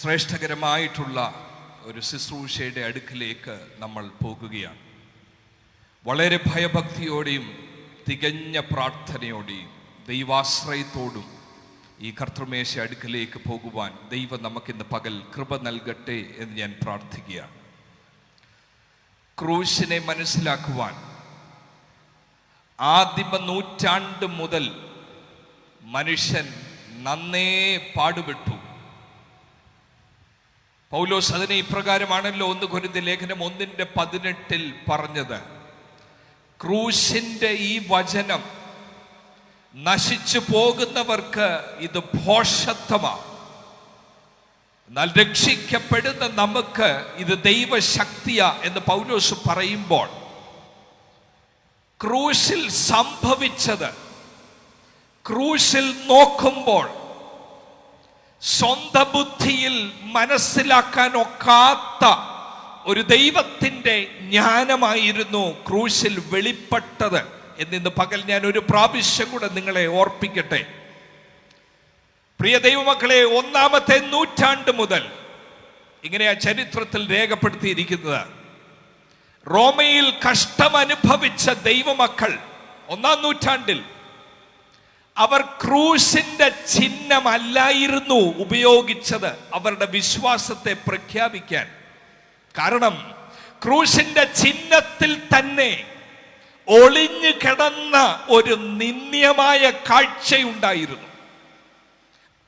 ശ്രേഷ്ഠകരമായിട്ടുള്ള ഒരു ശുശ്രൂഷയുടെ അടുക്കിലേക്ക് നമ്മൾ പോകുകയാണ്. വളരെ ഭയഭക്തിയോടെയും തികഞ്ഞ പ്രാർത്ഥനയോടെയും ദൈവാശ്രയത്തോടും ഈ കർത്തൃമേശ അടുക്കിലേക്ക് പോകുവാൻ ദൈവം നമുക്കിന്ന് പകൽ കൃപ നൽകട്ടെ എന്ന് ഞാൻ പ്രാർത്ഥിക്കുകയാണ്. ക്രൂശിനെ മനസ്സിലാക്കുവാൻ ആദിമ നൂറ്റാണ്ട് മുതൽ മനുഷ്യൻ നന്നേ പാടുപെട്ടു. പൗലോസ് അതിനെ ഇപ്രകാരമാണല്ലോ 1 കൊരിന്ത്യർ ലേഖനം 1:18 പറഞ്ഞത്. ക്രൂശിന്റെ ഈ വചനം നശിച്ചു പോകുന്നവർക്ക് ഇത് ഭോഷത്വമാണ്, എന്നാൽ രക്ഷിക്കപ്പെടുന്ന നമുക്ക് ഇത് ദൈവശക്തിയാ എന്ന് പൗലോസ് പറയുമ്പോൾ ക്രൂശിൽ സംഭവിച്ചത് ക്രൂശിൽ നോക്കുമ്പോൾ സ്വന്തം ബുദ്ധിയിൽ മനസ്സിലാക്കാൻ ഒക്കാത്ത ഒരു ദൈവത്തിൻ്റെ ജ്ഞാനമായിരുന്നു ക്രൂശിൽ വെളിപ്പെട്ടത് എന്നിന്ന് പകൽ ഞാൻ ഒരു പ്രാവശ്യം കൂടെ നിങ്ങളെ ഓർപ്പിക്കട്ടെ. പ്രിയ ദൈവമക്കളെ, 1-ാമത്തെ നൂറ്റാണ്ട് മുതൽ ഇങ്ങനെയാ ചരിത്രത്തിൽ രേഖപ്പെടുത്തിയിരിക്കുന്നത്. റോമയിൽ കഷ്ടമനുഭവിച്ച ദൈവമക്കൾ 1-ാം നൂറ്റാണ്ടിൽ അവർ ക്രൂശിന്റെ ചിഹ്നമല്ലായിരുന്നു ഉപയോഗിച്ചത് അവരുടെ വിശ്വാസത്തെ പ്രഖ്യാപിക്കാൻ. കാരണം ക്രൂശിന്റെ ചിഹ്നത്തിൽ തന്നെ ഒളിഞ്ഞു കിടന്ന ഒരു നിന്ദ്യമായ കാഴ്ചയുണ്ടായിരുന്നു.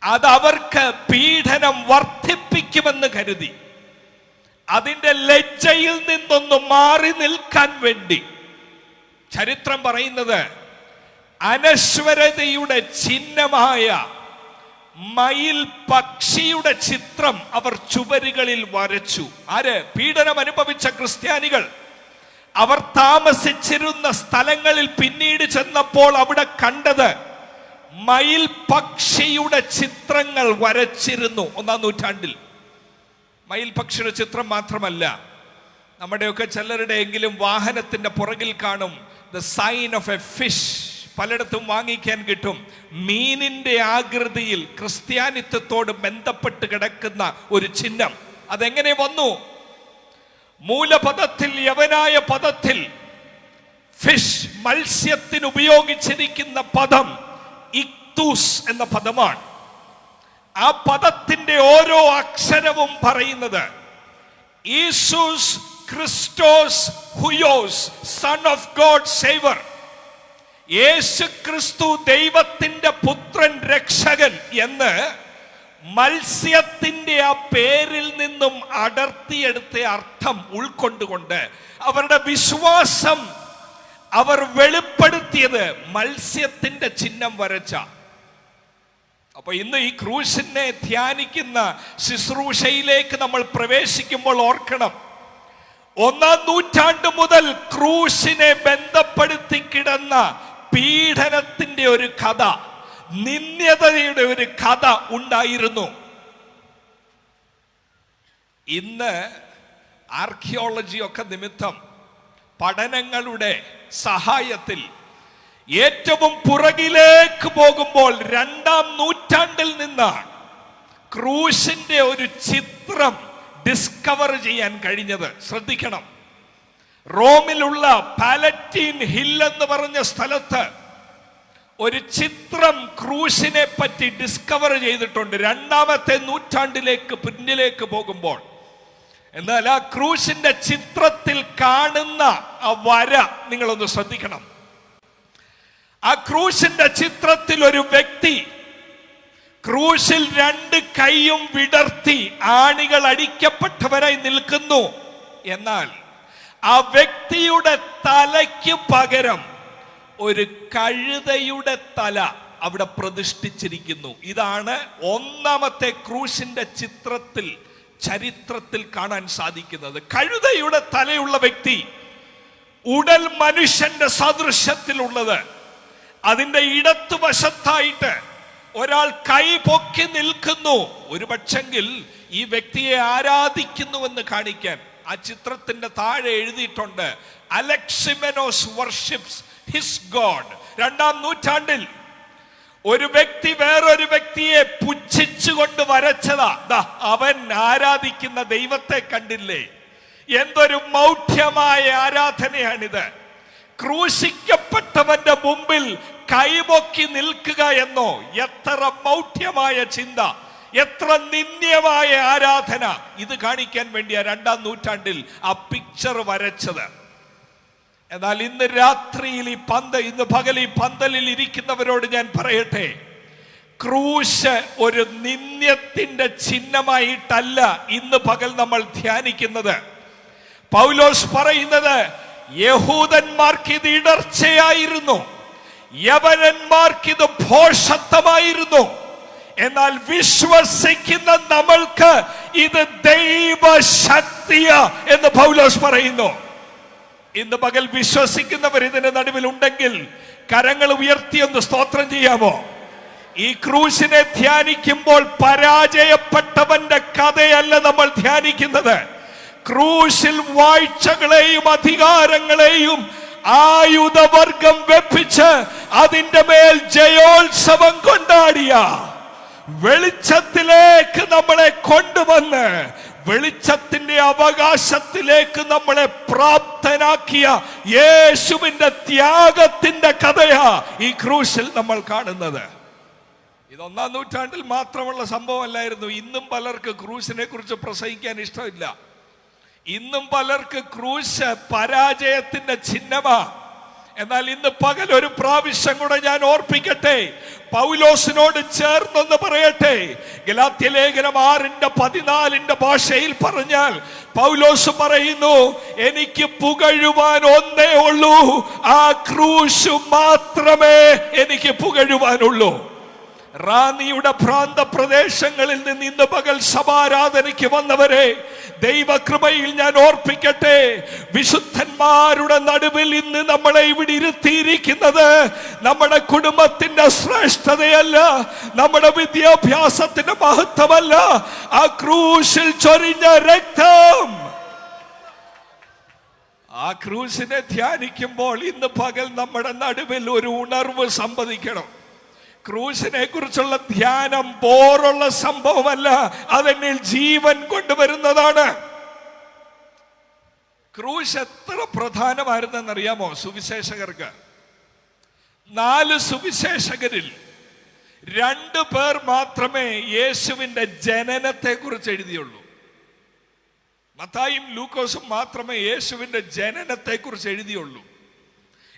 അതവർക്ക് പീഡനം വർദ്ധിപ്പിക്കുമെന്ന് കരുതി അതിൻ്റെ ലജ്ജയിൽ നിന്നൊന്ന് മാറി നിൽക്കാൻ വേണ്ടി ചരിത്രം പറയുന്നത് അനശ്വരതയുടെ ചിഹ്നമായ മയിൽ പക്ഷിയുടെ ചിത്രം അവർ ചുവരുകളിൽ വരച്ചു. ആര്? പീഡനം അനുഭവിച്ച ക്രിസ്ത്യാനികൾ. അവർ താമസിച്ചിരുന്ന സ്ഥലങ്ങളിൽ പിന്നീട് ചെന്നപ്പോൾ അവിടെ കണ്ടത് മയിൽ പക്ഷിയുടെ ചിത്രങ്ങൾ വരച്ചിരുന്നു 1-ാം നൂറ്റാണ്ടിൽ. മയിൽ പക്ഷിയുടെ ചിത്രം മാത്രമല്ല, നമ്മുടെയൊക്കെ ചിലരുടെയെങ്കിലും വാഹനത്തിന്റെ പുറകിൽ കാണും the sign of a fish. പലയിടത്തും വാങ്ങിക്കാൻ കിട്ടും. മീനിന്റെ ആകൃതിയിൽ ക്രിസ്ത്യാനിത്വത്തോട് ബന്ധപ്പെട്ട് കിടക്കുന്ന ഒരു ചിഹ്നം. അതെങ്ങനെ വന്നു? മൂലപദത്തിൽ, യവനായ പദത്തിൽ ഫിഷ്, മത്സ്യത്തിന് ഉപയോഗിച്ചിരിക്കുന്ന പദം ഇക്തൂസ് എന്ന പദമാണ്. ആ പദത്തിന്റെ ഓരോ അക്ഷരവും പറയുന്നത് യേശുസ് ക്രിസ്റ്റോസ് ഹുയോസ്, സൺ ഓഫ് ഗോഡ് സേവർ. യേശു ക്രിസ്തു ദൈവത്തിന്റെ പുത്രൻ, രക്ഷകൻ എന്ന് മത്സ്യത്തിന്റെ ആ പേരിൽ നിന്നും അടർത്തിയെടുത്ത അർത്ഥം ഉൾക്കൊണ്ടുകൊണ്ട് അവരുടെ വിശ്വാസം അവർ വെളിപ്പെടുത്തിയത് മത്സ്യത്തിന്റെ ചിഹ്നം വരച്ച. അപ്പൊ ഇന്ന് ഈ ക്രൂശിനെ ധ്യാനിക്കുന്ന ശുശ്രൂഷയിലേക്ക് നമ്മൾ പ്രവേശിക്കുമ്പോൾ ഓർക്കണം, 1-ാം നൂറ്റാണ്ട് മുതൽ ക്രൂശിനെ ബന്ധപ്പെടുത്തി കിടന്ന പീഡനത്തിന്റെ ഒരു കഥ, നിന്ദ്യതയുടെ ഒരു കഥ ഉണ്ടായിരുന്നു. ഇന്ന് ആർക്കിയോളജി ഒക്കെ നിമിത്തം പഠനങ്ങളുടെ സഹായത്തിൽ ഏറ്റവും പുറകിലേക്ക് പോകുമ്പോൾ 2-ാം നൂറ്റാണ്ടിൽ നിന്നാണ് ക്രൂശിന്റെ ഒരു ചിത്രം ഡിസ്കവർ ചെയ്യാൻ കഴിഞ്ഞത്. ശ്രദ്ധിക്കണം, റോമിലുള്ള പാലറ്റീൻ ഹിൽ എന്ന് പറഞ്ഞ സ്ഥലത്ത് ഒരു ചിത്രം ക്രൂശിനെ പറ്റി ഡിസ്കവർ ചെയ്തിട്ടുണ്ട് 2-ാമത്തെ നൂറ്റാണ്ടിലേക്ക് പിന്നിലേക്ക് പോകുമ്പോൾ. എന്നാൽ ആ ക്രൂശിന്റെ ചിത്രത്തിൽ കാണുന്ന ആ വര നിങ്ങളൊന്ന് ശ്രദ്ധിക്കണം. ആ ക്രൂശിന്റെ ചിത്രത്തിൽ ഒരു വ്യക്തി ക്രൂശിൽ 2 കൈയും വിടർത്തി ആണികൾ അടിക്കപ്പെട്ടവരായി നിൽക്കുന്നു. എന്നാൽ ആ വ്യക്തിയുടെ തലയ്ക്ക് പകരം ഒരു കഴുതയുടെ തല അവിടെ പ്രതിഷ്ഠിച്ചിരിക്കുന്നു. ഇതാണ് 1-ാമത്തെ ക്രൂശിന്റെ ചിത്രത്തിൽ, ചരിത്രത്തിൽ കാണാൻ സാധിക്കുന്നത്. കഴുതയുടെ തലയുള്ള വ്യക്തി, ഉടൽ മനുഷ്യന്റെ സദൃശ്യത്തിലുള്ളത്. അതിന്റെ ഇടത്തുവശത്തായിട്ട് ഒരാൾ കൈ പൊക്കി നിൽക്കുന്നു. ഒരു പക്ഷെങ്കിൽ ഈ വ്യക്തിയെ ആരാധിക്കുന്നുവെന്ന് കാണിക്കാൻ ആ ചിത്രത്തിന്റെ താഴെ എഴുതിയിട്ടുണ്ട് അലക്സിമെനോസ് വർഷിപ്സ് ഹിസ് ഗോഡ്. 2-ാം നൂറ്റാണ്ടിൽ ഒരു വ്യക്തി വേറൊരു വ്യക്തിയെ പുച്ഛിച്ചുകൊണ്ട് വരച്ചതാ. അവൻ ആരാധിക്കുന്ന ദൈവത്തെ കണ്ടില്ലേ? എന്തൊരു മൗഢ്യമായ ആരാധനയാണിത്. ക്രൂശിക്കപ്പെട്ടവന്റെ മുമ്പിൽ കൈപൊക്കി നിൽക്കുക എന്നോ, എത്ര മൗഢ്യമായ ചിന്ത, എത്ര നിന്ദ്യമായ ആരാധന. ഇത് കാണിക്കാൻ വേണ്ടിയാ 2-ാം നൂറ്റാണ്ടിൽ ആ പിക്ചർ വരച്ചത്. എന്നാൽ ഇന്ന് രാത്രിയിൽ ഇന്ന് പകൽ ഈ പന്തലിൽ ഇരിക്കുന്നവരോട് ഞാൻ പറയട്ടെ, ക്രൂശ് ഒരു നിന്ദ്യത്തിന്റെ ചിഹ്നമായിട്ടല്ല ഇന്ന് പകൽ നമ്മൾ ധ്യാനിക്കുന്നത്. പൗലോസ് പറയുന്നത് യഹൂദന്മാർക്ക് ഇത് ഇടർച്ചയായിരുന്നു, യവനന്മാർക്ക് ഇത് ഭോഷത്വമായിരുന്നു. എന്നാൽ വിശ്വസിക്കുന്ന നമ്മൾക്ക് ഇത് ദൈവശക്തിയാ എന്ന് പൗലോസ് പറയുന്നു. ഇന്ന് പകൽ വിശ്വസിക്കുന്നവർ ഇതിന്റെ നടുവിൽ ഉണ്ടെങ്കിൽ കരങ്ങൾ ഉയർത്തിയൊന്ന് സ്തോത്രം ചെയ്യാമോ? ഈ ക്രൂശിനെ ധ്യാനിക്കുമ്പോൾ പരാജയപ്പെട്ടവന്റെ കഥയല്ല നമ്മൾ ധ്യാനിക്കുന്നത്. ക്രൂശിൽ വാഴ്ചകളെയും അധികാരങ്ങളെയും ആയുധവർഗം വെപ്പിച്ച് അതിന്റെ മേൽ ജയോത്സവം കൊണ്ടാടിയ, വെളിച്ചത്തിലേക്ക് നമ്മളെ കൊണ്ടുവന്ന് വെളിച്ചത്തിന്റെ അവകാശത്തിലേക്ക് നമ്മളെ പ്രാപ്തനാക്കിയ യേശുവിന്റെ ത്യാഗത്തിന്റെ കഥയാ ഈ ക്രൂശിൽ നമ്മൾ കാണുന്നത്. ഇത് 1-ാം നൂറ്റാണ്ടിൽ മാത്രമുള്ള സംഭവമല്ലായിരുന്നു. ഇന്നും പലർക്ക് ക്രൂശിനെ കുറിച്ച് പ്രസംഗിക്കാൻ ഇഷ്ടമില്ല. ഇന്നും പലർക്ക് ക്രൂശ് പരാജയത്തിന്റെ ചിഹ്നമാ. എന്നാൽ ഇന്ന് പകൽ ഒരു പ്രാവശ്യം കൂടെ ഞാൻ ഓർപ്പിക്കട്ടെ, പൗലോസിനോട് ചേർന്നൊന്ന് പറയട്ടെ. ഗലാത്യലേഖനം 6:14 ഭാഷയിൽ പറഞ്ഞാൽ പൗലോസ് പറയുന്നു, എനിക്ക് പുകഴുവാൻ ഒന്നേ ഉള്ളൂ, ആ ക്രൂശ് മാത്രമേ എനിക്ക് പുകഴുവാനുള്ളൂ. റാന്നിയുടെ പ്രാന്ത പ്രദേശങ്ങളിൽ നിന്ന് ഇന്ന് പകൽ സഭാരാധനയ്ക്ക് വന്നവരെ ദൈവകൃപയിൽ ഞാൻ ഓർപ്പിക്കട്ടെ, വിശുദ്ധന്മാരുടെ നടുവിൽ ഇന്ന് നമ്മളെ ഇവിടെ ഇരുത്തിയിരിക്കുന്നത് നമ്മുടെ കുടുംബത്തിന്റെ ശ്രേഷ്ഠതയല്ല, നമ്മുടെ വിദ്യാഭ്യാസത്തിന്റെ മഹത്വമല്ല, ആ ക്രൂശിൽ ചൊരിഞ്ഞ രക്തം. ആ ക്രൂശിനെ ധ്യാനിക്കുമ്പോൾ ഇന്ന് പകൽ നമ്മുടെ നടുവിൽ ഒരു ഉണർവ് സംഭവിക്കണം. ക്രൂശിനെ കുറിച്ചുള്ള ധ്യാനം ബോറുള്ള സംഭവമല്ല, അതെന്നിൽ ജീവൻ കൊണ്ടുവരുന്നതാണ്. ക്രൂശ് എത്ര പ്രധാനമായിരുന്നെന്നറിയാമോ സുവിശേഷകർക്ക്? 4 സുവിശേഷകരിൽ 2 പേർ മാത്രമേ യേശുവിന്റെ ജനനത്തെ കുറിച്ച് എഴുതിയുള്ളൂ. മത്തായിയും ലൂക്കോസും മാത്രമേ യേശുവിന്റെ ജനനത്തെ കുറിച്ച് എഴുതിയുള്ളൂ.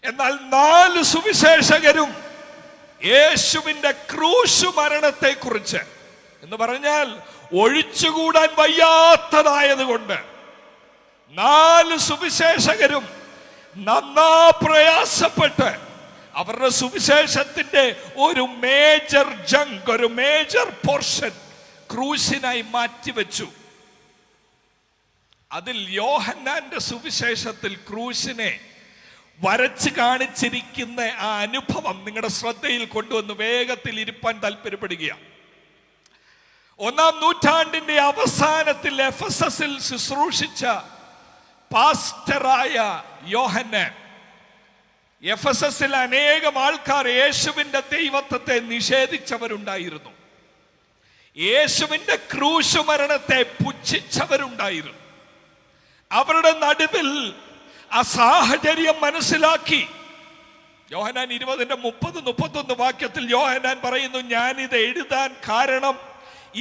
എന്നാൽ 4 സുവിശേഷകരും യേശുവിന്റെ ക്രൂശ് മരണത്തെ കുറിച്ച്, എന്ന് പറഞ്ഞാൽ ഒഴിച്ചുകൂടാൻ വയ്യാത്തതായത് കൊണ്ട് 4 സുവിശേഷകരും നന്നാ പ്രയാസപ്പെട്ട് അവരുടെ സുവിശേഷത്തിന്റെ ഒരു മേജർ ജങ്ക്, ഒരു മേജർ പോർഷൻ ക്രൂശിനായി മാറ്റിവെച്ചു. അതിൽ യോഹന്നാന്റെ സുവിശേഷത്തിൽ ക്രൂശിനെ വരച്ച് കാണിച്ചിരിക്കുന്ന ആ അനുഭവം നിങ്ങളുടെ ശ്രദ്ധയിൽ കൊണ്ടുവന്ന് വേഗത്തിൽ ഇരുപ്പാൻ താല്പര്യപ്പെടുക. 1-ാം നൂറ്റാണ്ടിന്റെ അവസാനത്തിൽ എഫെസസിൽ ശുശ്രൂഷിച്ച പാസ്റ്ററായ യോഹന്നാൻ, എഫെസസിൽ അനേകം ആൾക്കാർ യേശുവിന്റെ ദൈവത്വത്തെ നിഷേധിച്ചവരുണ്ടായിരുന്നു, യേശുവിന്റെ ക്രൂശ് മരണത്തെ പുച്ഛിച്ചവരുണ്ടായിരുന്നു. അവരുടെ നടുവിൽ ആ സാഹചര്യം മനസ്സിലാക്കി യോഹന്നാൻ 20:30-31 വാക്യത്തിൽ യോഹന്നാൻ പറയുന്നു, ഞാൻ ഇത് എഴുതാൻ കാരണം,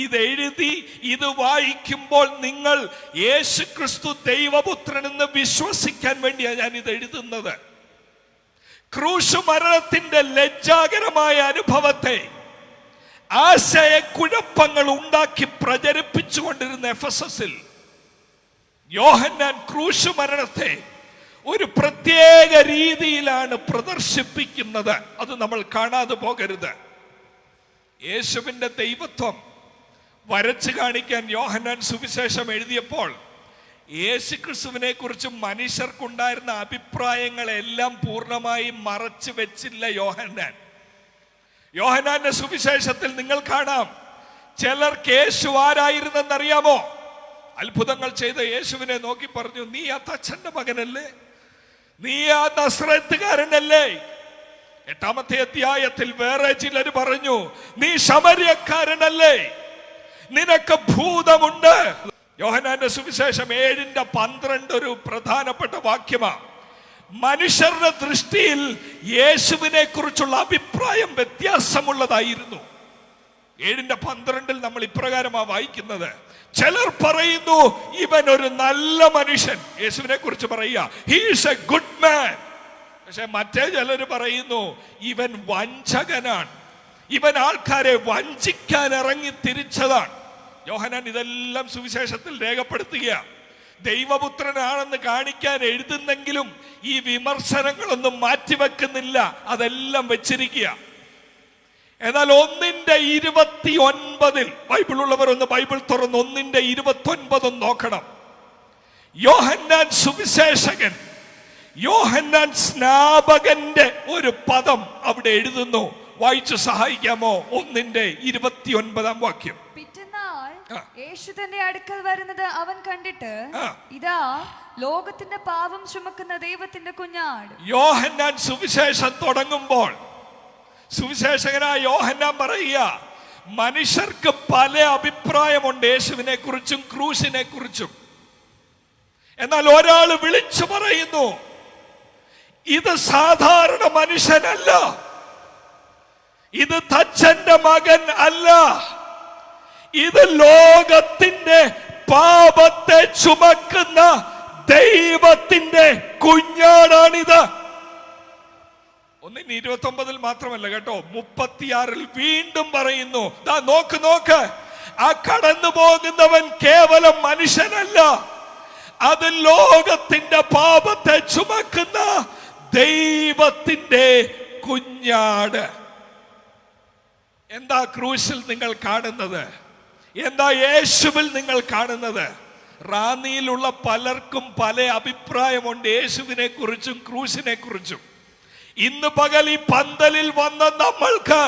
ഇത് എഴുതി ഇത് വായിക്കുമ്പോൾ നിങ്ങൾ യേശുക്രിസ്തു ദൈവപുത്രനെന്ന് വിശ്വസിക്കാൻ വേണ്ടിയാണ് ഞാൻ ഇത് എഴുതുന്നത്. ക്രൂശ് മരണത്തിന്റെ ലജ്ജാകരമായ അനുഭവത്തെ, ആശയക്കുഴപ്പങ്ങൾ ഉണ്ടാക്കി പ്രചരിപ്പിച്ചുകൊണ്ടിരുന്ന എഫെസസിൽ യോഹന്നാൻ ക്രൂശ് മരണത്തെ ഒരു പ്രത്യേക രീതിയിലാണ് പ്രദർശിപ്പിക്കുന്നത്. അത് നമ്മൾ കാണാതെ പോകരുത്. യേശുവിന്റെ ദൈവത്വം വരച്ചു കാണിക്കാൻ യോഹന്നാൻ സുവിശേഷം എഴുതിയപ്പോൾ യേശുക്രിസ്തുവിനെ കുറിച്ച് മനുഷ്യർക്കുണ്ടായിരുന്ന അഭിപ്രായങ്ങളെല്ലാം പൂർണ്ണമായി മറച്ചു വെച്ചില്ല യോഹന്നാൻ. യോഹന്നാന്റെ സുവിശേഷത്തിൽ നിങ്ങൾ കാണാം, ചിലർക്ക് യേശു ആരായിരുന്നെന്നറിയാമോ? അത്ഭുതങ്ങൾ ചെയ്ത യേശുവിനെ നോക്കി പറഞ്ഞു, നീ ആ തച്ചന്റെ മകനല്ലേ, നീ ആ നസ്രത്തുകാരനല്ലേ, 8-ാമത്തെ അധ്യായത്തിൽ വേറെ ചിലർ പറഞ്ഞു, നീ ശമര്യക്കാരനല്ലേ, നിനക്ക് ഭൂതമുണ്ട്. യോഹന്നാന്റെ സുവിശേഷം 7:12 ഒരു പ്രധാനപ്പെട്ട വാക്യമാണ്. മനുഷ്യരുടെ ദൃഷ്ടിയിൽ യേശുവിനെ കുറിച്ചുള്ള അഭിപ്രായം വ്യത്യാസമുള്ളതായിരുന്നു. 7:12 നമ്മൾ ഇപ്രകാരമാണ് വായിക്കുന്നത്. ചിലർ പറയുന്നു ഇവൻ ഒരു നല്ല മനുഷ്യൻ, യേശുവിനെ കുറിച്ച് പറയുക, he is A good man. പക്ഷെ മറ്റേ ചിലർ പറയുന്നു ഇവൻ വഞ്ചകനാണ്, ഇവൻ ആൾക്കാരെ വഞ്ചിക്കാൻ ഇറങ്ങി തിരിച്ചതാണ്. യോഹന്നാൻ ഇതെല്ലാം സുവിശേഷത്തിൽ രേഖപ്പെടുത്തുക. ദൈവപുത്രനാണെന്ന് കാണിക്കാൻ എഴുതുന്നെങ്കിലും ഈ വിമർശനങ്ങളൊന്നും മാറ്റിവെക്കുന്നില്ല, അതെല്ലാം വെച്ചിരിക്കുക. എന്നാൽ 1:29 ബൈബിൾ ഉള്ളവർ ഒന്ന് ബൈബിൾ തുറന്ന് 1:29 നോക്കണം. യോഹന്നാൻ സുവിശേഷകൻ, യോഹന്നാൻ സ്നാപകന്റെ ഒരു പദം അവിടെ എഴുതുന്നു. വായിച്ചു സഹായിക്കാമോ? 1:29 വാക്യം. യേശു തന്റെ അടുക്കൽ വരുന്നത് അവൻ കണ്ടിട്ട്, ഇതാ ലോകത്തിന്റെ പാപം ചുമക്കുന്ന ദൈവത്തിന്റെ കുഞ്ഞാട്. യോഹന്നാൻ സുവിശേഷം തുടങ്ങുമ്പോൾ സുവിശേഷകനായ യോഹന്നാൻ പറയുക, മനുഷ്യർക്ക് പല അഭിപ്രായമുണ്ട് യേശുവിനെ കുറിച്ചും ക്രൂശിനെ കുറിച്ചും. എന്നാൽ ഒരാൾ വിളിച്ചു പറയുന്നു, ഇത് സാധാരണ മനുഷ്യനല്ല, ഇത് തച്ചന്റെ മകൻ അല്ല, ഇത് ലോകത്തിന്റെ പാപത്തെ ചുമക്കുന്ന ദൈവത്തിന്റെ കുഞ്ഞാടാണിത്. 1:29 മാത്രമല്ല കേട്ടോ, 36 വീണ്ടും പറയുന്നു, ദാ നോക്ക് നോക്ക്, ആ കടന്നു പോകുന്നവൻ കേവലം മനുഷ്യനല്ല, അത് ലോകത്തിന്റെ പാപത്തെ ചുമക്കുന്ന ദൈവത്തിന്റെ കുഞ്ഞാട്. എന്താ ക്രൂശിൽ നിങ്ങൾ കാണുന്നത്? എന്താ യേശുവിൽ നിങ്ങൾ കാണുന്നത്? റാന്നിയിലുള്ള പലർക്കും പല അഭിപ്രായമുണ്ട് യേശുവിനെ കുറിച്ചും ക്രൂശിനെ കുറിച്ചും. ഇന്ന് പകൽ ഈ പന്തലിൽ വന്ന നമ്മൾക്ക്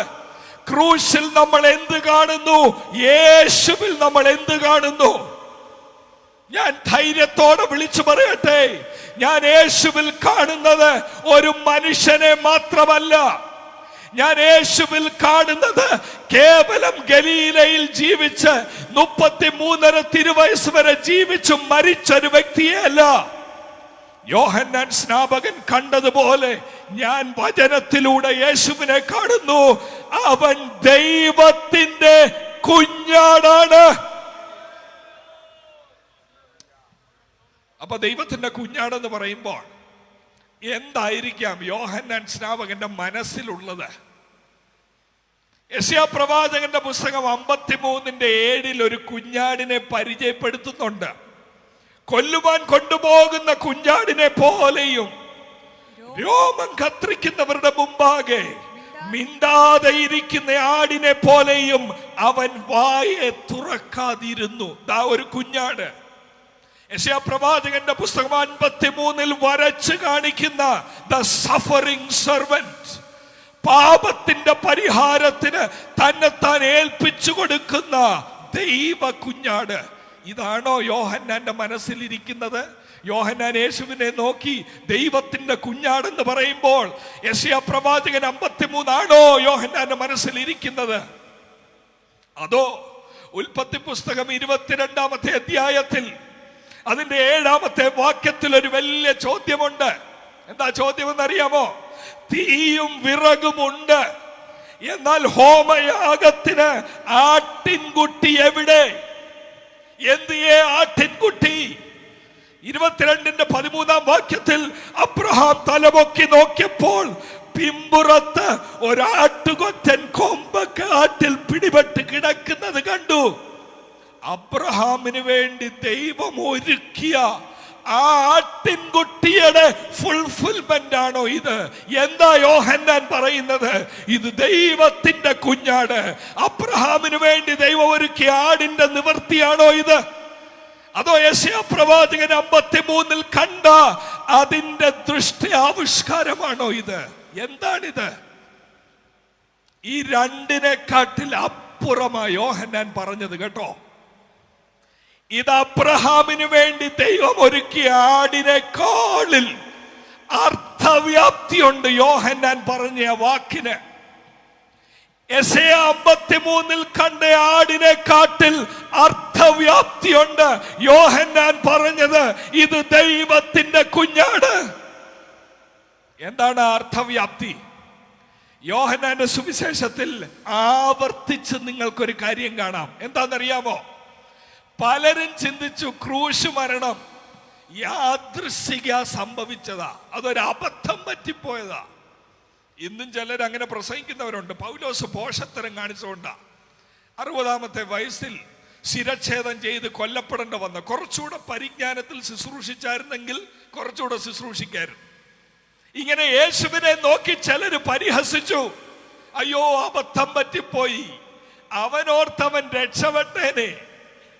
ക്രൂശിൽ നമ്മൾ എന്ത് കാണുന്നു, യേശുവിൽ നമ്മൾ എന്ത് കാണുന്നു? ഞാൻ ധൈര്യത്തോടെ വിളിച്ചു പറയട്ടെ, ഞാൻ യേശുവിൽ കാണുന്നത് ഒരു മനുഷ്യനെ മാത്രമല്ല, ഞാൻ യേശുവിൽ കാണുന്നത് കേവലം ഗലീലയിൽ ജീവിച്ച് 33 തിരുവയസ്സ് വരെ ജീവിച്ചു മരിച്ചൊരു വ്യക്തിയല്ല. യോഹന്നാൻ സ്നാപകൻ കണ്ടതുപോലെ ഞാൻ വചനത്തിലൂടെ യേശുവിനെ കാണുന്നു. അവൻ ദൈവത്തിന്റെ കുഞ്ഞാടാണ്. അപ്പൊ ദൈവത്തിന്റെ കുഞ്ഞാടെന്ന് പറയുമ്പോൾ എന്തായിരിക്കാം യോഹന്നാൻ സ്നാപകന്റെ മനസ്സിലുള്ളത്? യെശയ്യാ പ്രവാചകന്റെ പുസ്തകം 53:7 ഒരു കുഞ്ഞാടിനെ പരിചയപ്പെടുത്തുന്നുണ്ട്. കൊല്ലുവാൻ കൊണ്ടുപോകുന്ന കുഞ്ഞാടിനെ പോലെയും രോമം കത്രിക്കുന്നവരുടെ മുമ്പാകെ മിണ്ടാതെ ഇരിക്കുന്ന ആടിനെ പോലെയും അവൻ വായെ തുറക്കാതിരുന്നു. ദാ ഒരു കുഞ്ഞാട്. യെശയ്യാ പ്രവാചകന്റെ പുസ്തകം 53 വരച്ച് കാണിക്കുന്ന ദ സഫറിംഗ് സെർവന്റ്, പാപത്തിന്റെ പരിഹാരത്തിന് തന്നെത്താൻ ഏൽപ്പിച്ചു കൊടുക്കുന്ന ദൈവ കുഞ്ഞാട്. ഇതാണോ യോഹന്നാന്റെ മനസ്സിലിരിക്കുന്നത്? യോഹന്നാൻ യേശുവിനെ നോക്കി ദൈവത്തിന്റെ കുഞ്ഞാടെന്ന് പറയുമ്പോൾ യെശയ്യാ പ്രവാചകൻ 53 ആണോ യോഹന്നാന്റെ മനസ്സിലിരിക്കുന്നത്? അതോ ഉൽപ്പത്തി പുസ്തകം 22-ാമത്തെ അധ്യായത്തിൽ അതിന്റെ 7-ാമത്തെ വാക്യത്തിൽ ഒരു വലിയ ചോദ്യമുണ്ട്. എന്താ ചോദ്യം എന്നറിയാമോ? തീയും വിറകുമുണ്ട്, എന്നാൽ ഹോമയാഗത്തിന് ആട്ടിൻകുട്ടി എവിടെ? എന്തിയെ ആട്ടിൻകുട്ടി? 22-13 വാക്യത്തിൽ അബ്രഹാം തലപൊക്കി നോക്കിയപ്പോൾ പിമ്പുറത്ത് ഒരാട്ടുകൊറ്റൻ കൊമ്പ് കാട്ടിൽ പിടിപെട്ട് കിടക്കുന്നത് കണ്ടു. അബ്രഹാമിന് വേണ്ടി ദൈവം ഒരുക്കിയ ആ ആട്ടിൻകുട്ടിയുടെ ഫുൾഫിൽമെന്റ് ആണോ ഇത്? എന്താ യോഹന്നാൻ പറയുന്നത്? ഇത് ദൈവത്തിന്റെ കുഞ്ഞാട്. അബ്രഹാമിന് വേണ്ടി ദൈവം ഒരുക്കിയ ആടിന്റെ നിവൃത്തിയാണോ ഇത്? അതോ യെശയ്യാ പ്രവാചകൻ 53 കണ്ട അതിന്റെ ദൃഷ്ടി ആവിഷ്കാരമാണോ ഇത്? എന്താണിത്? ഈ രണ്ടിനെക്കാട്ടിൽ അപ്പുറമായി യോഹന്നാൻ പറഞ്ഞത് കേട്ടോ. ഇത് അബ്രഹാമിന് വേണ്ടി ദൈവം ഒരുക്കിയ ആടിനെക്കാളിൽ അർത്ഥ അർത്ഥവ്യാപ്തിയുണ്ട് യോഹന്നാൻ പറഞ്ഞ ആ വാക്കിന്. യെശയ്യാ 53 കണ്ട ആടിനെ കാട്ടിൽ അർത്ഥവ്യാപ്തിയുണ്ട്. യോഹന്നാൻ പറഞ്ഞത് ഇത് ദൈവത്തിന്റെ കുഞ്ഞാട്. എന്താണ് അർത്ഥവ്യാപ്തി? യോഹന്നാന്റെ സുവിശേഷത്തിൽ ആവർത്തിച്ച് നിങ്ങൾക്കൊരു കാര്യം കാണാം. എന്താണെന്നറിയാമോ? പലരും ചിന്തിച്ചു ക്രൂശ് മരണം യാദൃശ്ചിക സംഭവിച്ചതാ, അതൊരു അബദ്ധം പറ്റിപ്പോയതാ. ഇന്നും ചിലർ അങ്ങനെ പ്രസംഗിക്കുന്നവരുണ്ട്. പൗലോസ് പോഷത്തരം കാണിച്ചുകൊണ്ടാ 60-ാമത്തെ വയസ്സിൽ ശിരച്ഛേദം ചെയ്ത് കൊല്ലപ്പെടേണ്ട വന്ന. കുറച്ചുകൂടെ പരിജ്ഞാനത്തിൽ ശുശ്രൂഷിച്ചായിരുന്നെങ്കിൽ കുറച്ചുകൂടെ ശുശ്രൂഷിക്കായിരുന്നു. ഇങ്ങനെ യേശുവിനെ നോക്കി ചിലര് പരിഹസിച്ചു. അയ്യോ അബദ്ധം പറ്റിപ്പോയി, അവനോർത്തവൻ രക്ഷപ്പെട്ടേനെ.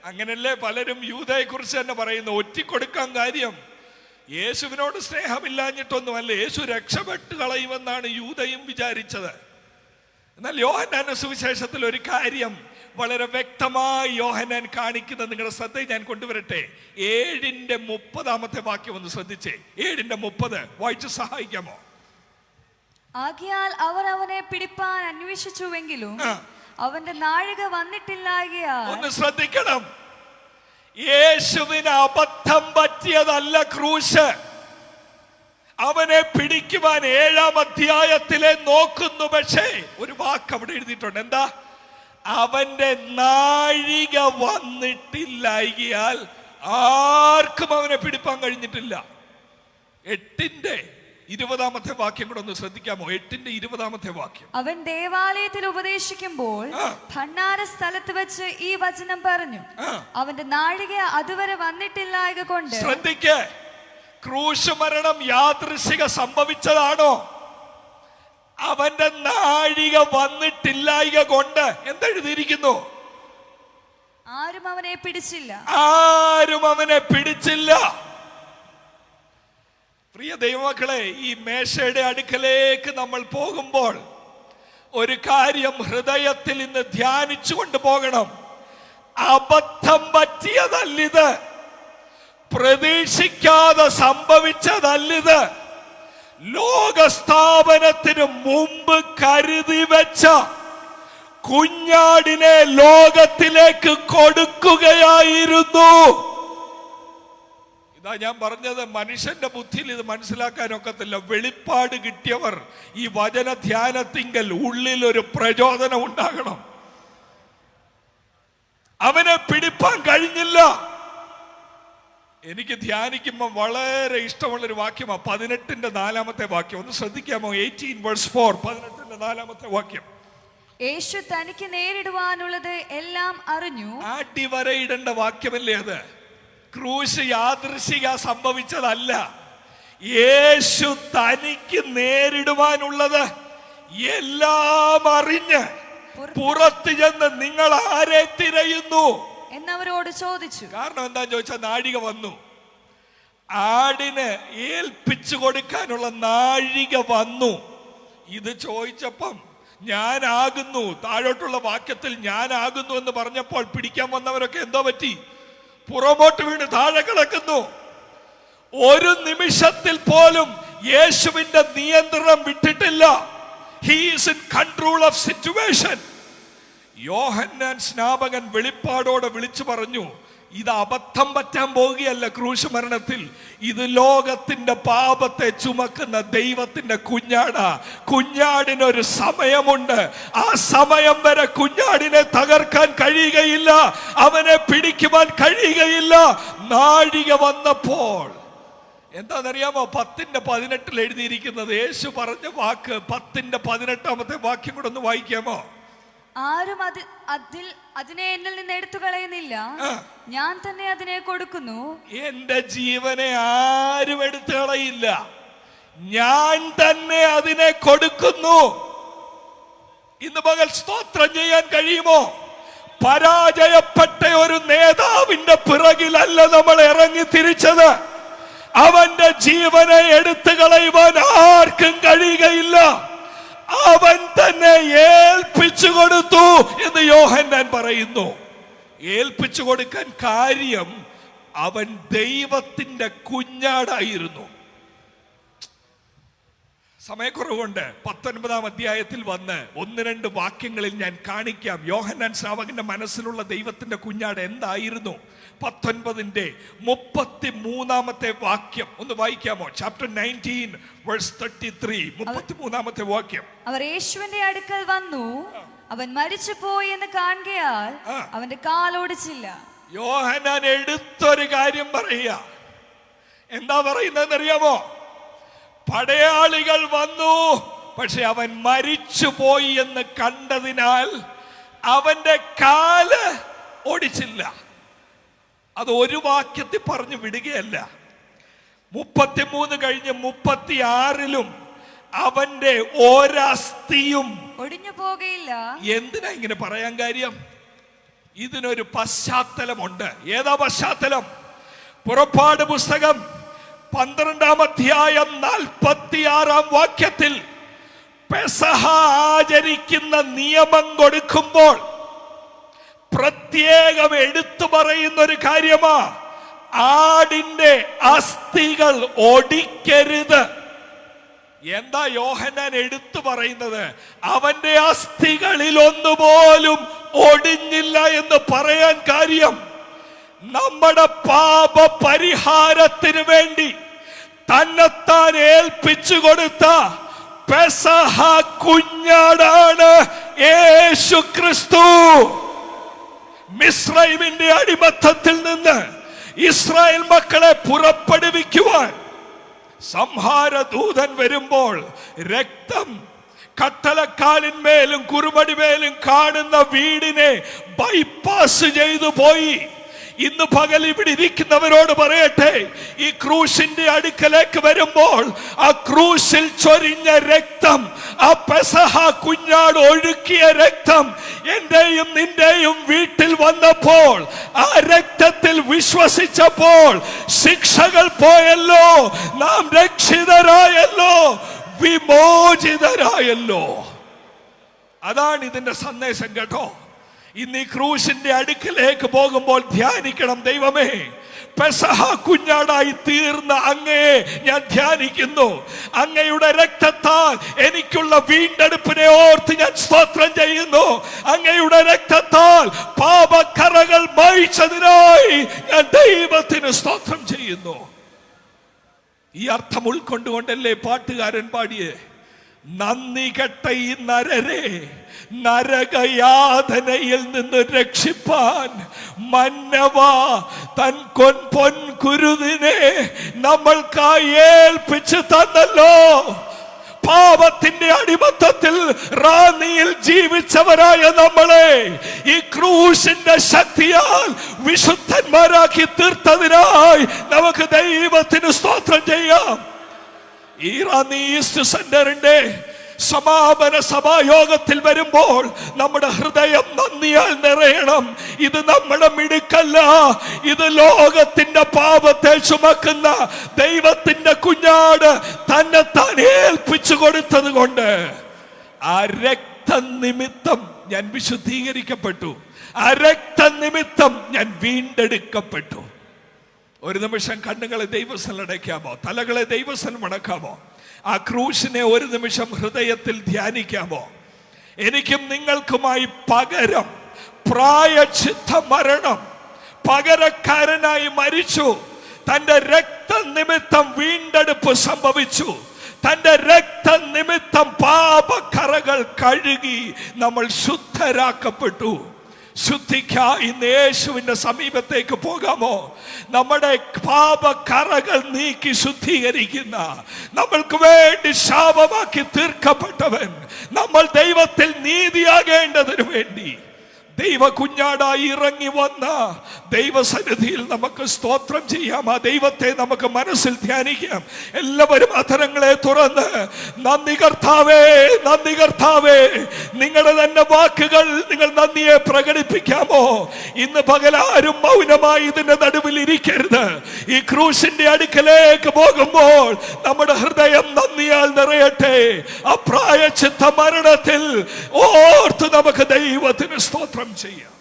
അങ്ങനല്ലേ പലരും യൂദയെ കുറിച്ച് തന്നെ പറയുന്നു. ഒറ്റിക്കൊടുക്കാൻ കാര്യം യേശുവിനോട് സ്നേഹമില്ലാഞ്ഞിട്ടൊന്നുമല്ല, യേശു രക്ഷപ്പെട്ട് കളയുമെന്നാണ് യൂദയും വിചാരിച്ചത്. എന്നാൽ യോഹന്നാന്റെ സുവിശേഷത്തിൽ ഒരു കാര്യം വളരെ വ്യക്തമായി യോഹന്നാൻ കാണിക്കുന്നത് നിങ്ങളുടെ ശ്രദ്ധയിൽ ഞാൻ കൊണ്ടുവരട്ടെ. 7:30 വാക്യം ഒന്ന് ശ്രദ്ധിച്ചേ. 7:30 വായിച്ച് സഹായിക്കാമോ? ആകയാൽ അവർ അവനെ പിടിപ്പാൻ അന്വേഷിച്ചുവെങ്കിലും അവന്റെ നാഴിക വന്നിട്ടില്ലാകയാൽ. ഒന്ന് ശ്രദ്ധിക്കണം, യേശുവിന് അബദ്ധം പറ്റിയതല്ല ക്രൂശ്. അവനെ പിടിക്കുവാൻ 7-ാം അധ്യായത്തിലെ നോക്കുന്നു. പക്ഷേ ഒരു വാക്ക് അവിടെ എഴുതിയിട്ടുണ്ട്. എന്താ? അവന്റെ നാഴിക വന്നിട്ടില്ലായകയാൽ ആർക്കും അവനെ പിടിപ്പാൻ കഴിഞ്ഞിട്ടില്ല. 8:20 വാക്യം കൂടെ ഒന്ന് ശ്രദ്ധിക്കാമോ? 8:20 വാക്യം. അവൻ ദേവാലയത്തിൽ ഉപദേശിക്കുമ്പോൾ ഭണ്ഡാര സ്ഥലത്ത് വെച്ച് ഈ വചനം പറഞ്ഞു, അവന്റെ നാഴിക അതുവരെ വന്നിട്ടില്ലായക കൊണ്ട്. ശ്രദ്ധിക്കേ, ക്രൂശ് മരണം യാദൃശ്ചിക സംഭവിച്ചതാണോ? അവന്റെ നാഴിക വന്നിട്ടില്ലായക കൊണ്ട് എന്തെഴുതിയിരിക്കുന്നു? ആരും അവനെ പിടിച്ചില്ല. ആരും അവനെ പിടിച്ചില്ല. പ്രിയ ദൈവമക്കളെ, ഈ മേശയുടെ അടുക്കലേക്ക് നമ്മൾ പോകുമ്പോൾ ഒരു കാര്യം ഹൃദയത്തിൽ ഇന്ന് ധ്യാനിച്ചുകൊണ്ട് പോകണം. അബദ്ധം പറ്റിയതല്ലിത്, പ്രതീക്ഷിക്കാതെ സംഭവിച്ചതല്ലിത്. ലോകസ്ഥാപനത്തിന് മുമ്പ് കരുതി വെച്ച കുഞ്ഞാടിനെ ലോകത്തിലേക്ക് കൊടുക്കുകയായിരുന്നു. ഇതാ ഞാൻ പറഞ്ഞത്, മനുഷ്യന്റെ ബുദ്ധിയിൽ ഇത് മനസ്സിലാക്കാനൊക്കത്തില്ല. വെളിപ്പാട് കിട്ടിയവർ ഈ വചന ധ്യാനത്തിങ്കൽ ഉള്ളിൽ ഒരു പ്രചോദനം ഉണ്ടാകണം. അവനെ പിടിപ്പാൻ കഴിഞ്ഞില്ല. എനിക്ക് ധ്യാനിക്കുമ്പോൾ വളരെ ഇഷ്ടമുള്ളൊരു വാക്യമാണ് 18:4 വാക്യം. ഒന്ന് ശ്രദ്ധിക്കാമോ? 18:4, 18:4 വാക്യം. യേശു തനിക്ക് നേരിടുവാനുള്ളത് എല്ലാം അറിഞ്ഞു. അടിവരയിടേണ്ട വാക്യമല്ലേ അത്? ക്രൂശ് യാദൃശ്ചിക സംഭവിച്ചതല്ല. യേശു തനിക്ക് നേരിടുവാനുള്ളത് എല്ലാം അറിഞ്ഞ് പുറത്ത് ചെന്ന് നിങ്ങൾ ആരെ തിരയുന്നു എന്നവരോട് ചോദിച്ചു. കാരണം എന്താന്ന് ചോദിച്ചാൽ നാഴിക വന്നു. ആടിന് ഏൽപ്പിച്ചു കൊടുക്കാനുള്ള നാഴിക വന്നു. ഇത് ചോദിച്ചപ്പം ഞാനാകുന്നു, താഴോട്ടുള്ള വാക്യത്തിൽ ഞാനാകുന്നു എന്ന് പറഞ്ഞപ്പോൾ പിടിക്കാൻ വന്നവരൊക്കെ എന്തോ പറ്റി? പുറമോട്ട് വീണ് താഴെ കിടക്കുന്നു. ഒരു നിമിഷത്തിൽ പോലും യേശുവിന്റെ നിയന്ത്രണം വിട്ടിട്ടില്ല. He is in control of situation. യോഹന്നാൻ സ്നാപകൻ വെളിപ്പാടോടെ വിളിച്ചു പറഞ്ഞു, ഇത് അബദ്ധം പറ്റാൻ പോകുകയല്ല ക്രൂശ് മരണത്തിൽ. ഇത് ലോകത്തിന്റെ പാപത്തെ ചുമക്കുന്ന ദൈവത്തിന്റെ കുഞ്ഞാടാ. കുഞ്ഞാടിനൊരു സമയമുണ്ട്. ആ സമയം വരെ കുഞ്ഞാടിനെ തകർക്കാൻ കഴിയുകയില്ല, അവനെ പിടിക്കുവാൻ കഴിയുകയില്ല. നാഴിക വന്നപ്പോൾ എന്താണെന്നറിയാമോ? 10:18 എഴുതിയിരിക്കുന്നത് യേശു പറഞ്ഞ വാക്ക്. 10:18 വാക്യം കൂടെ ഒന്ന് വായിക്കാമോ? ആരും അതിനെ എന്നിൽ നിന്ന് എടുത്തു കളയുന്നില്ല, ഞാൻ തന്നെ അതിനെ കൊടുക്കുന്നു. എന്റെ ജീവനെ ആരും എടുത്തു കളയില്ല, ഞാൻ തന്നെ അതിനെ കൊടുക്കുന്നു. ഇന്ന് പകൽ സ്തോത്രം ചെയ്യാൻ കഴിയുമോ? പരാജയപ്പെട്ട ഒരു നേതാവിന്റെ പിറകിലല്ല നമ്മൾ ഇറങ്ങി തിരിച്ചത്. അവന്റെ ജീവനെ എടുത്തു കളയുവാൻ ആർക്കും കഴിയുകയില്ല. അവൻ തന്നെ ഏൽപ്പിച്ചു കൊടുത്തു എന്ന് യോഹന്നാൻ പറയുന്നു. ഏൽപ്പിച്ചു കൊടുക്കാൻ കാര്യം അവൻ ദൈവത്തിന്റെ കുഞ്ഞാടായിരുന്നു. സമയക്കുറവുകൊണ്ട് 19-ാം അധ്യായത്തിൽ വന്ന് 1-2 വാക്യങ്ങളിൽ ഞാൻ കാണിക്കാം യോഹന്നാൻ ശ്രാവകന്റെ മനസ്സിലുള്ള ദൈവത്തിന്റെ കുഞ്ഞാട് എന്തായിരുന്നു. 19-ന്റെ 33-ാമത്തെ വാക്യം ഒന്ന് വായിക്കാമോ? ചാപ്റ്റർ 19 വേഴ്സ് 33, 33-ാമത്തെ വാക്യം. അവർ യേശുവിന്റെ അടുക്കൽ വന്നു, അവൻ മരിച്ചുപോയി എന്ന് കാണുകയാൽ അവന്റെ കാലോടിച്ചില്ല. യോഹന്നാൻ എടുത്തൊരു കാര്യം പറയുക. എന്താ പറയുന്നതെന്നറിയാമോ? പടയാളികൾ വന്നു, പക്ഷെ അവൻ മരിച്ചുപോയി എന്ന് കണ്ടതിനാൽ അവന്റെ കാല് ഓടിച്ചില്ല. അത് ഒരു വാക്യത്തിൽ പറഞ്ഞു വിടുകയല്ല. 33 കഴിഞ്ഞ് 36-ലും അവന്റെ ഒരസ്ഥിയും ഒടിഞ്ഞു പോകയില്ല. എന്തിനാ ഇങ്ങനെ പറയാൻ കാര്യം? ഇതിനൊരു പശ്ചാത്തലമുണ്ട്. ഏതാ പശ്ചാത്തലം? പുറപ്പാട് പുസ്തകം 12-ാം അധ്യായം 46-ാം വാക്യത്തിൽ പെസഹ ആചരിക്കുന്ന നിയമം കൊടുക്കുമ്പോൾ പ്രത്യേകം എടുത്തു പറയുന്ന ഒരു കാര്യമാ, ആടിന്റെ അസ്ഥികൾ ഒടിക്കരുത്. എന്താ യോഹന്നാൻ എടുത്തു പറയുന്നത്? അവന്റെ അസ്ഥികളിൽ ഒന്നുപോലും ഒടിഞ്ഞില്ല എന്ന് പറയാൻ കാര്യം, നമ്മുടെ പാപ പരിഹാരത്തിന് വേണ്ടി തന്നെത്താൻ ഏൽപ്പിച്ചു കൊടുത്ത പെസഹ കുഞ്ഞാടാണ് യേശു ക്രിസ്തു. മിസ്രൈമിന്റെ അടിമത്തത്തിൽ നിന്ന് ഇസ്രായേൽ മക്കളെ പുറപ്പെടുവിക്കുവാൻ സംഹാരദൂതൻ വരുമ്പോൾ രക്തം കട്ടലക്കാലിന്മേലും കുറുമടിമേലും കാണുന്ന വീടിനെ ബൈപ്പാസ് ചെയ്തു പോയി. ഇന്ന് പകൽ ഇവിടെ ഇരിക്കുന്നവരോട് പറയട്ടെ, ഈ ക്രൂശിന്റെ അടുക്കലേക്ക് വരുമ്പോൾ ആ ക്രൂശിൽ ചൊരിഞ്ഞ രക്തം, ആ പെസഹ കുഞ്ഞാട് ഒഴുക്കിയ രക്തം എന്റെയും നിന്റെയും വീട്ടിൽ വന്നപ്പോൾ, ആ രക്തത്തിൽ വിശ്വസിച്ചപ്പോൾ ശിക്ഷകൾ പോയല്ലോ, നാം രക്ഷിതരായല്ലോ, വിമോചിതരായല്ലോ. അതാണ് ഇതിന്റെ സന്ദേശം കേട്ടോ. ഇന്ന് ഈ ക്രൂശിന്റെ അടുക്കലേക്ക് പോകുമ്പോൾ ധ്യാനിക്കണം, ദൈവമേ, പെസഹ കുഞ്ഞാടായി തീർന്ന അങ്ങയെ ഞാൻ ധ്യാനിക്കുന്നു. അങ്ങയുടെ രക്തത്താൽ എനിക്കുള്ള വീണ്ടെടുപ്പിനെ ഓർത്ത് ഞാൻ സ്തോത്രം ചെയ്യുന്നു. അങ്ങയുടെ രക്തത്താൽ പാപക്കറകൾ മായ്ച്ചതിനായി ഞാൻ ദൈവത്തിന് സ്തോത്രം ചെയ്യുന്നു. ഈ അർത്ഥം ഉൾക്കൊണ്ടുകൊണ്ടല്ലേ പാട്ടുകാരൻ പാടിയേ, നന്ദി കെട്ട ഈ നരരെ നരകയാതനയിൽ നിന്ന് രക്ഷിപ്പാൻ മന്നവ തൻ പൊൻകുരുതിനെ നമ്മൾക്കായി ഏൽപ്പിച്ചു തന്നല്ലോ. പാപത്തിന്റെ അടിമത്തത്തിൽ റാന്നിയിൽ ജീവിച്ചവരായ നമ്മളെ ഈ ക്രൂശിന്റെ ശക്തിയാൽ വിശുദ്ധന്മാരാക്കി തീർത്തതിനായി നമുക്ക് ദൈവത്തിന് സ്തോത്രം ചെയ്യാം. ഈ റാന്നി ഈസ്റ്റ് സെന്ററിന്റെ സമാപന സഭായോഗത്തിൽ വരുമ്പോൾ നമ്മുടെ ഹൃദയം നന്ദിയാൽ നിറയണം. ഇത് നമ്മുടെ മിടുക്കല്ല, ഇത് ലോകത്തിന്റെ പാപത്തെ ചുമക്കുന്ന ദൈവത്തിന്റെ കുഞ്ഞാട് തന്നെത്താൻ ഏൽപ്പിച്ചു കൊടുത്തത് കൊണ്ട് ആ രക്തനിമിത്തം ഞാൻ വിശുദ്ധീകരിക്കപ്പെട്ടു, ആ രക്തനിമിത്തം ഞാൻ വീണ്ടെടുക്കപ്പെട്ടു. ഒരു നിമിഷം കണ്ണുകളെ ദൈവസ്ഥലം അടയ്ക്കാമോ? തലകളെ ദൈവസ്ഥലം അടക്കാമോ? ആ ക്രൂശിനെ ഒരു നിമിഷം ഹൃദയത്തിൽ ധ്യാനിക്കാമോ? എനിക്കും നിങ്ങൾക്കുമായി പകരം പ്രായശ്ചിത്ത മരണം, പകരക്കാരനായി മരിച്ചു. തന്റെ രക്തനിമിത്തം വീണ്ടെടുപ്പ് സംഭവിച്ചു. തന്റെ രക്തനിമിത്തം പാപക്കറകൾ കഴുകി നമ്മൾ ശുദ്ധരാക്കപ്പെട്ടു. ശുദ്ധിക്കായി ഇന്ന് യേശുവിന്റെ സമീപത്തേക്ക് പോകാമോ? നമ്മുടെ പാപക്കറകൾ നീക്കി ശുദ്ധീകരിക്കുന്ന, നമ്മൾക്ക് വേണ്ടി ശാപമാക്കി തീർക്കപ്പെട്ടവൻ, നമ്മൾ ദൈവത്തിൽ നീതിയാകേണ്ടതിനു വേണ്ടി ദൈവ കുഞ്ഞാടായി ഇറങ്ങി വന്ന ദൈവസന്നിധിയിൽ നമുക്ക് സ്തോത്രം ചെയ്യാം. ആ ദൈവത്തെ നമുക്ക് മനസ്സിൽ ധ്യാനിക്കാം. എല്ലാവരും അധരങ്ങളെ തുറന്ന് നന്ദി കർത്താവേ, നന്ദി കർത്താവേ. നിങ്ങളുടെ തന്നെ വാക്കുകൾ നിങ്ങൾ നന്ദിയെ പ്രകടിപ്പിക്കാമോ? ഇന്ന് പകലാരും മൗനമായി ഇതിന്റെ നടുവിൽ ഇരിക്കരുത്. ഈ ക്രൂശിന്റെ അടുക്കലേക്ക് പോകുമ്പോൾ നമ്മുടെ ഹൃദയം നന്ദിയാൽ നിറയട്ടെ. ആ പ്രായശ്ചിത്ത മരണത്തിൽ ഓർത്ത് നമുക്ക് ദൈവത്തിന് സ്തോത്രം ചെയ്യാം.